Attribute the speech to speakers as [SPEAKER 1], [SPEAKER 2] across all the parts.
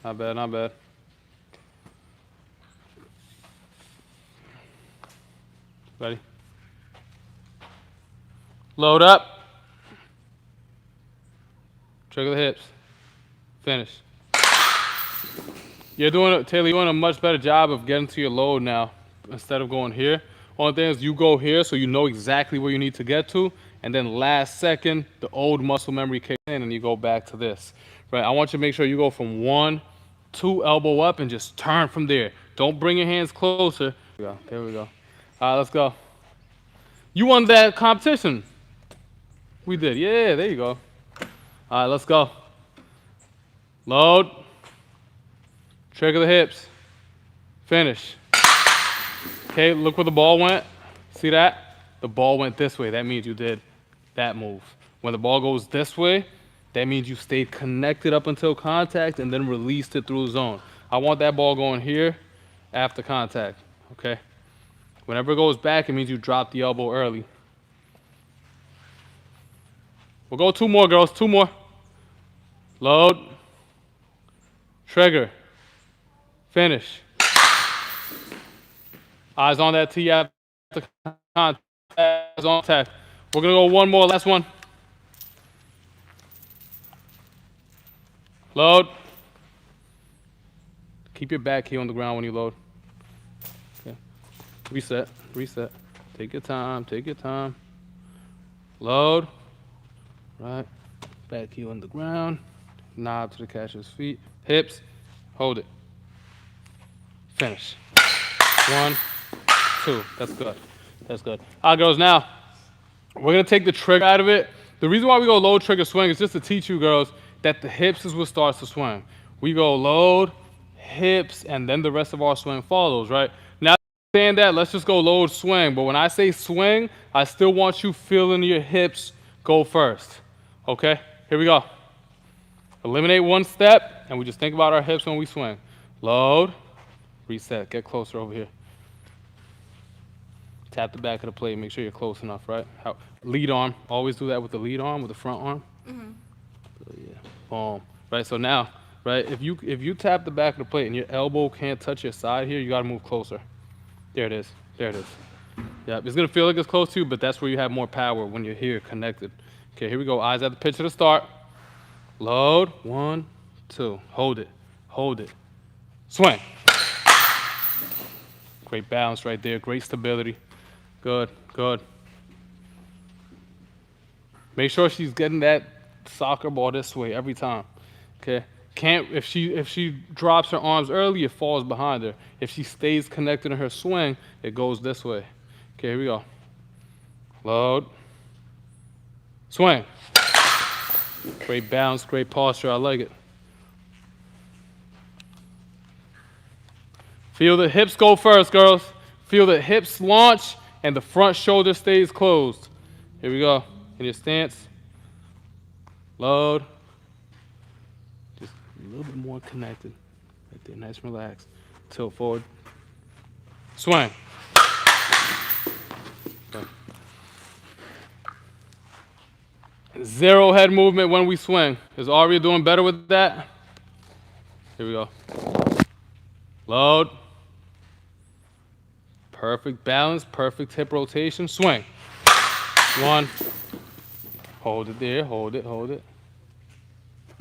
[SPEAKER 1] Not bad, not bad. Ready? Load up. Trigger the hips. Finish. Taylor, you're doing a much better job of getting to your load now instead of going here. Only thing is you go here so you know exactly where you need to get to, and then last second, the old muscle memory kicks in and you go back to this. Right? I want you to make sure you go from 1, 2 elbow up and just turn from there. Don't bring your hands closer. There we go. All right, let's go. You won that competition. We did. Yeah, there you go. All right, let's go. Load. Trigger the hips. Finish. Okay, look where the ball went. See that? The ball went this way. That means you did that move. When the ball goes this way, that means you stayed connected up until contact and then released it through the zone. I want that ball going here after contact, okay? Whenever it goes back, it means you dropped the elbow early. We'll go 2 more, girls. 2 more. Load. Trigger. Finish. Eyes on that tee after contact. Eyes on contact. We're going to go 1 more. Last one. Load. Keep your back heel on the ground when you load. Okay. Reset. Reset. Take your time. Take your time. Load. Right. Back heel on the ground. Knob to the catcher's feet. Hips. Hold it. Finish. 1, 2. That's good. That's good. All right, girls. Now, we're going to take the trigger out of it. The reason why we go load, trigger, swing is just to teach you girls that the hips is what starts to swing. We go load, hips, and then the rest of our swing follows, right? Now, saying that, let's just go load, swing. But when I say swing, I still want you feeling your hips go first. Okay? Here we go. Eliminate 1 step, and we just think about our hips when we swing. Load, reset. Get closer over here. Tap the back of the plate. Make sure you're close enough, right? Lead arm. Always do that with the lead arm, with the front arm. Mm-hmm. So, yeah. Boom. Right, so now, right, if you tap the back of the plate and your elbow can't touch your side here, you got to move closer. There it is. There it is. Yeah, it's going to feel like it's close to you, but that's where you have more power when you're here connected. Okay, here we go. Eyes at the pitch of the start. Load. 1, 2. Hold it. Hold it. Swing. Great balance right there. Great stability. Good, good. Make sure she's getting that soccer ball this way every time. Okay? If she drops her arms early, it falls behind her. If she stays connected in her swing, it goes this way. Okay, here we go. Load. Swing. Great balance, great posture. I like it. Feel the hips go first, girls. Feel the hips launch and the front shoulder stays closed. Here we go. In your stance. Load. Just a little bit more connected. Right there, nice and relaxed. Tilt forward. Swing. Okay. 0 head movement when we swing. Is Aria doing better with that? Here we go. Load. Perfect balance, perfect hip rotation. Swing. 1. Hold it there, hold it, hold it.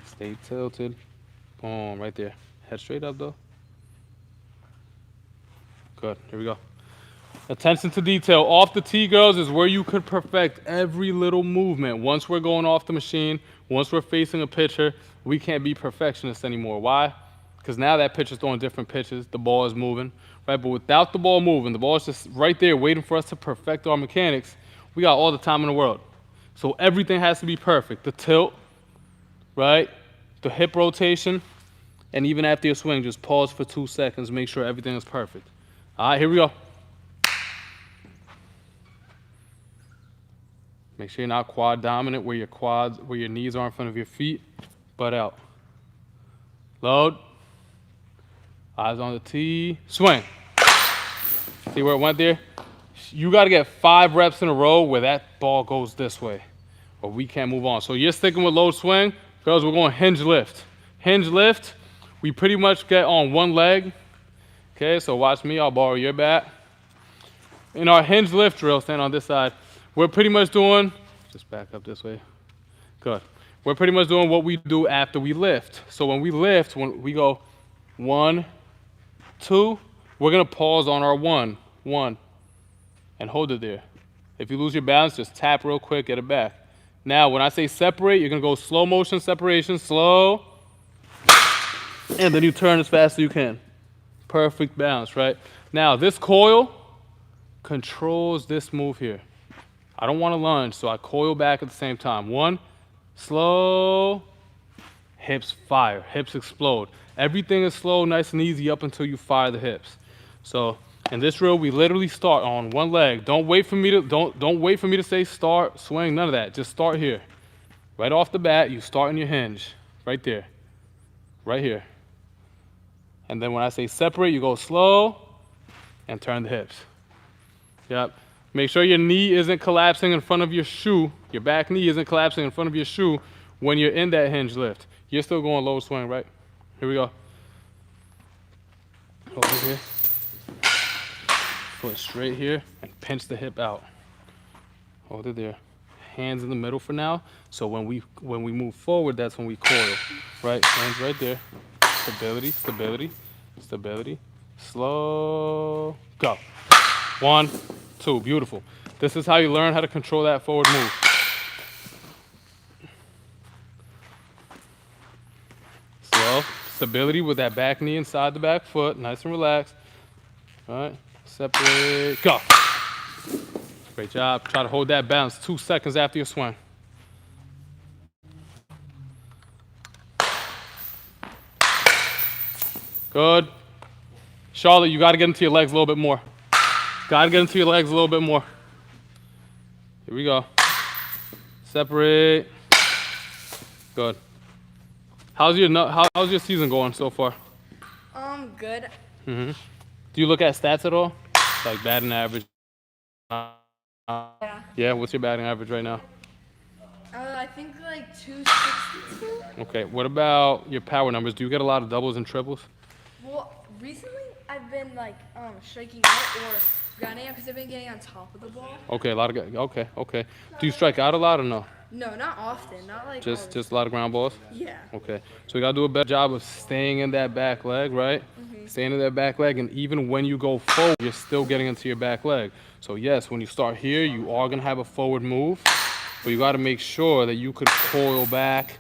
[SPEAKER 1] Stay tilted. Boom, right there. Head straight up though. Good, here we go. Attention to detail. Off the tee, girls, is where you could perfect every little movement. Once we're going off the machine, once we're facing a pitcher, we can't be perfectionists anymore. Why? Because now that pitcher's throwing different pitches, the ball is moving, right? But without the ball moving, the ball is just right there waiting for us to perfect our mechanics. We got all the time in the world. So everything has to be perfect. The tilt, right? The hip rotation, and even after your swing, just pause for 2 seconds, make sure everything is perfect. All right, here we go. Make sure you're not quad dominant where your knees are in front of your feet, butt out. Load. Eyes on the tee. Swing. See where it went there? You got to get 5 reps in a row where that ball goes this way, or we can't move on. So you're sticking with load swing. Girls, we're going hinge lift. Hinge lift, we pretty much get on one leg. Okay, so watch me, I'll borrow your bat. In our hinge lift drill, stand on this side, we're pretty much doing, just back up this way. Good. We're pretty much doing what we do after we lift. So when we lift, when we go 1, 2, we're gonna pause on our 1, and hold it there. If you lose your balance, just tap real quick, get it back. Now, when I say separate, you're gonna go slow motion separation, slow, and then you turn as fast as you can. Perfect balance, right? Now, this coil controls this move here. I don't want to lunge, so I coil back at the same time. 1, slow, hips fire, hips explode. Everything is slow, nice and easy up until you fire the hips. So in this drill, we literally start on one leg. Don't wait for me to say start, swing, none of that. Just start here. Right off the bat, you start in your hinge, right there, right here. And then when I say separate, you go slow and turn the hips. Yep. Make sure your knee isn't collapsing in front of your shoe. Your back knee isn't collapsing in front of your shoe when you're in that hinge lift. You're still going low swing, right? Here we go. Over here. Foot straight here and pinch the hip out. Hold it there. Hands in the middle for now. So when we move forward, that's when we coil. Right? Hands right there. Stability, stability, stability. Slow. Go. 1, 2. Beautiful. This is how you learn how to control that forward move. Slow. Stability with that back knee inside the back foot. Nice and relaxed. All right. Separate. Go. Great job. Try to hold that balance 2 seconds after your swing. Good. Charlotte, you got to get into your legs a little bit more. Got to get into your legs a little bit more. Here we go. Separate. Good. How's your season going so far?
[SPEAKER 2] Good.
[SPEAKER 1] Do you look at stats at all? Like batting average?
[SPEAKER 2] Yeah.
[SPEAKER 1] Yeah, what's your batting average right now?
[SPEAKER 2] I think like 262.
[SPEAKER 1] Okay, what about your power numbers? Do you get a lot of doubles and triples?
[SPEAKER 2] Well, recently I've been like striking out or grounding out because I've been getting on top of the ball.
[SPEAKER 1] Okay, a lot of guys. Okay. Do you strike out a lot or no?
[SPEAKER 2] No, not often. Not like
[SPEAKER 1] Just a lot of ground balls?
[SPEAKER 2] Yeah.
[SPEAKER 1] Okay, so we gotta do a better job of staying in that back leg, right? Staying in that back leg, and even when you go forward, you're still getting into your back leg. So yes, when you start here, you are gonna have a forward move, but you gotta make sure that you could coil back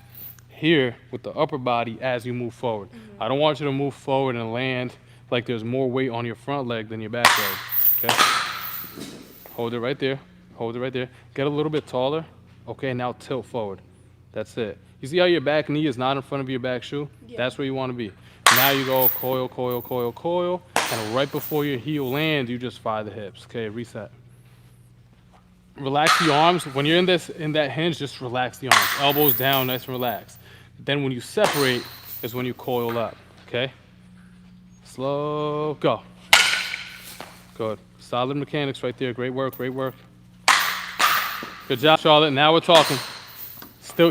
[SPEAKER 1] here with the upper body as you move forward. I don't want you to move forward and land like there's more weight on your front leg than your back leg, okay? Hold it right there, hold it right there. Get a little bit taller. Okay, now tilt forward. That's it. You see how your back knee is not in front of your back shoe?
[SPEAKER 2] Yeah.
[SPEAKER 1] That's where you want to be. Now you go coil, coil, coil, coil, and right before your heel lands, you just fire the hips. Okay, reset. Relax the arms. When you're in that hinge, just relax the arms. Elbows down, nice and relaxed. Then when you separate is when you coil up. Okay? Slow, go. Good. Solid mechanics right there. Great work, great work. Good job, Charlotte. Now we're talking.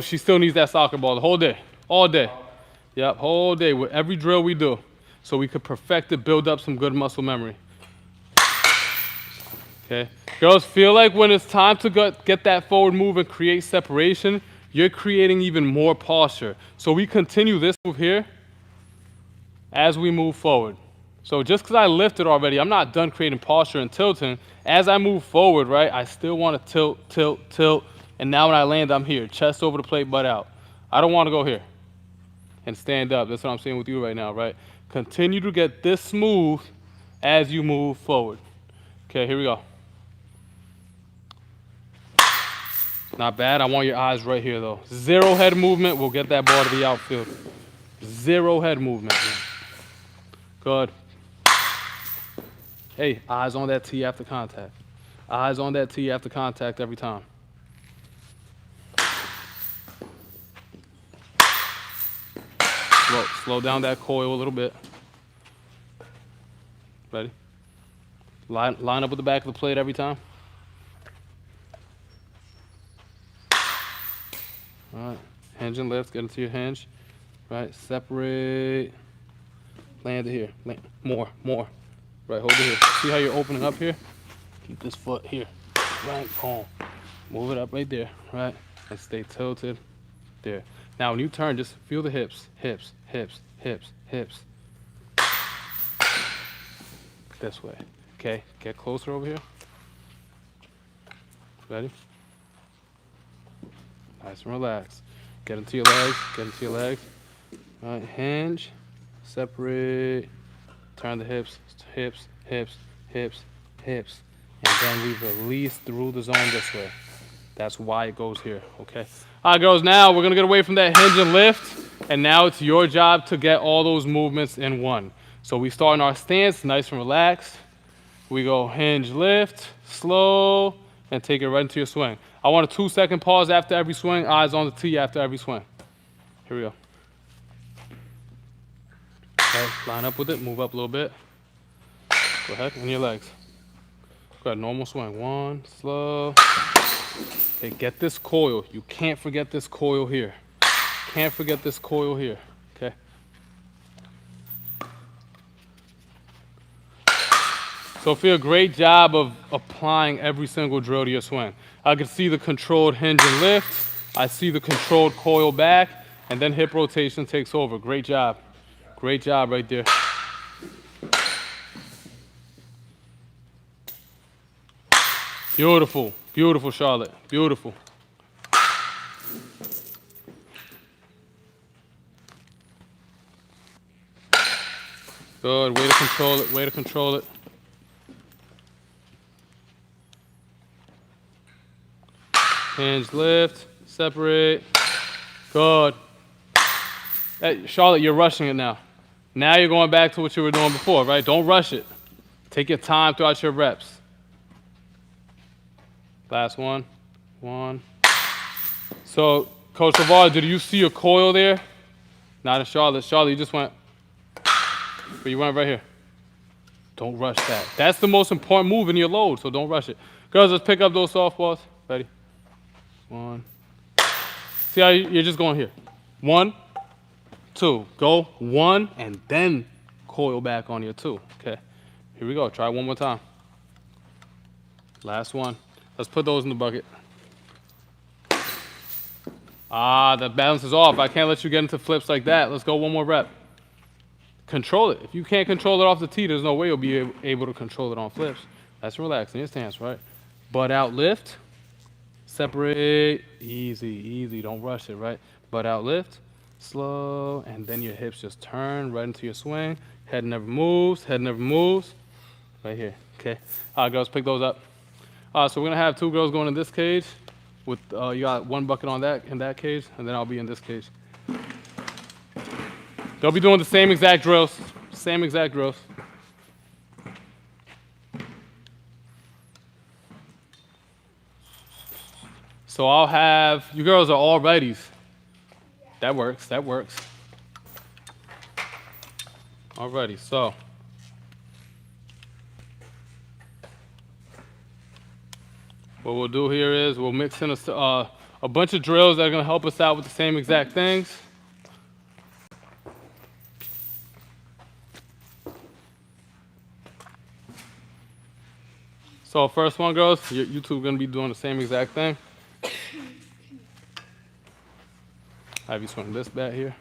[SPEAKER 1] She still needs that soccer ball the whole day, all day. Yep, whole day with every drill we do, so we could perfect it, build up some good muscle memory. Okay, girls, feel like when it's time to get that forward move and create separation, you're creating even more posture. So we continue this move here as we move forward. So just because I lifted already, I'm not done creating posture and tilting. As I move forward, right, I still want to tilt, tilt, tilt. And now when I land, I'm here, chest over the plate, butt out. I don't want to go here and stand up. That's what I'm saying with you right now, right? Continue to get this smooth as you move forward. Okay, here we go. Not bad. I want your eyes right here, though. 0 head movement will get that ball to the outfield. 0 head movement. Good. Hey, eyes on that tee after contact. Eyes on that tee after contact every time. Slow down that coil a little bit. Ready? Line up with the back of the plate every time. All right. Hinge and lift. Get into your hinge. Right. Separate. Land it here. More. Right, hold it here. See how you're opening up here? Keep this foot here. Right, boom. Move it up right there, right? And stay tilted there. Now when you turn, just feel the hips. This way. Okay, get closer over here. Ready? Nice and relaxed. Get into your legs. All right, hinge, separate, turn the hips. And then we release through the zone this way. That's why it goes here, okay? All right, girls, now we're gonna get away from that hinge and lift, and now it's your job to get all those movements in one. So we start in our stance, nice and relaxed. We go hinge, lift, slow, and take it right into your swing. I want a 2-second pause after every swing, eyes on the tee after every swing. Here we go. Okay, line up with it, move up a little bit. Go ahead, in your legs. Go ahead, normal swing. 1, slow. Okay, get this coil. You can't forget this coil here. Okay? Sophia, great job of applying every single drill to your swing. I can see the controlled hinge and lift. I see the controlled coil back, and then hip rotation takes over. Great job. Great job right there. Beautiful, Charlotte. Beautiful. Good. Way to control it. Hinge, lift, separate. Good. Hey, Charlotte, you're rushing it now. Now you're going back to what you were doing before, right? Don't rush it. Take your time throughout your reps. Last one. So, Coach LeVar, did you see a coil there? Not in Charlotte. Charlotte, you just went. But you went right here. Don't rush that. That's the most important move in your load, so don't rush it. Girls, let's pick up those softballs. Ready? 1. See how you're just going here. 1, 2. Go 1, and then coil back on your 2. Okay. Here we go. Try one more time. Last one. Let's put those in the bucket. The balance is off. I can't let you get into flips like that. Let's go one more rep. Control it. If you can't control it off the tee, there's no way you'll be able to control it on flips. That's relaxing your stance, right? Butt out, lift. Separate. Easy. Don't rush it, right? Butt out, lift. Slow. And then your hips just turn right into your swing. Head never moves. Right here. Okay. All right, girls, pick those up. So we're going to have 2 girls going in this cage. With you got 1 bucket on that in that cage, and then I'll be in this cage. They'll be doing the same exact drills. So I'll have, you girls are all righties. That works. Alrighty, so. What we'll do here is we'll mix in a bunch of drills that are going to help us out with the same exact things. So first one, girls, you two are going to be doing the same exact thing. Have you swing this bat here.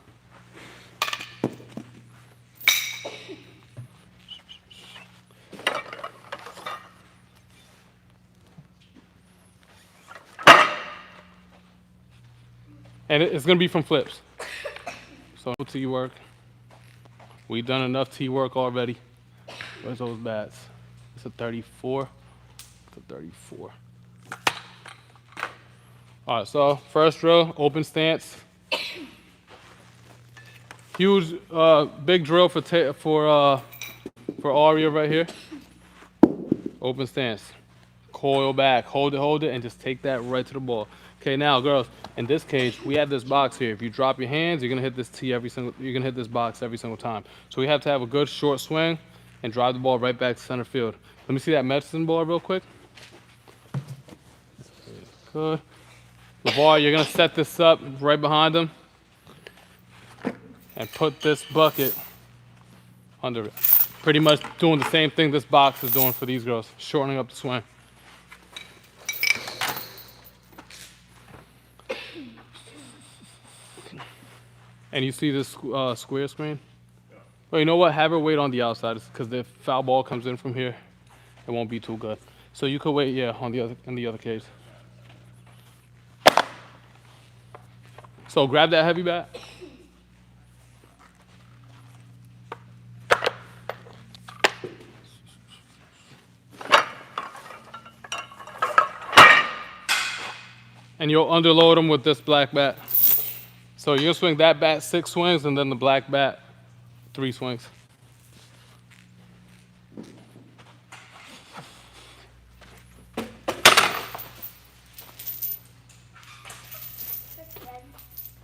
[SPEAKER 1] And it's going to be from flips. So no tee work. We've done enough tee work already. Where's those bats? It's a 34. All right, so first drill, open stance. Huge, big drill for Aria right here. Open stance. Coil back, hold it, and just take that right to the ball. Okay, now girls, in this cage, we have this box here. If you drop your hands, you're gonna hit this this box every single time. So we have to have a good short swing and drive the ball right back to center field. Let me see that medicine ball real quick. Good. LeVar, you're gonna set this up right behind him and put this bucket under it. Pretty much doing the same thing this box is doing for these girls, shortening up the swing. And you see this square screen? Well, you know what? Have her wait on the outside because the foul ball comes in from here. It won't be too good. So you could wait, yeah, on the other cage. So grab that heavy bat. And you'll underload them with this black bat. So you'll swing that bat 6 swings and then the black bat 3 swings.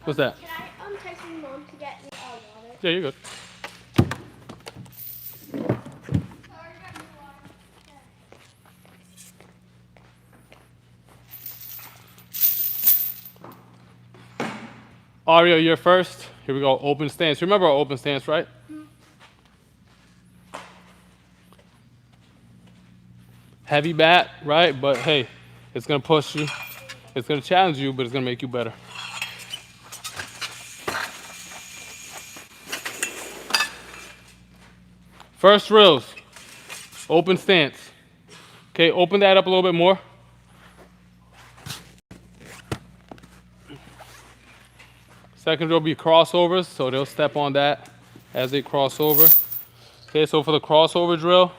[SPEAKER 1] What's that?
[SPEAKER 3] Can I text my mom to get me water?
[SPEAKER 1] Yeah, you're good. Aria, you're first. Here we go, open stance. Remember our open stance, right? Heavy bat, right? But hey, it's gonna push you. It's gonna challenge you, but it's gonna make you better. First drills, open stance. Okay, open that up a little bit more. Second drill will be crossovers, so they'll step on that as they cross over. Okay, so for the crossover drill,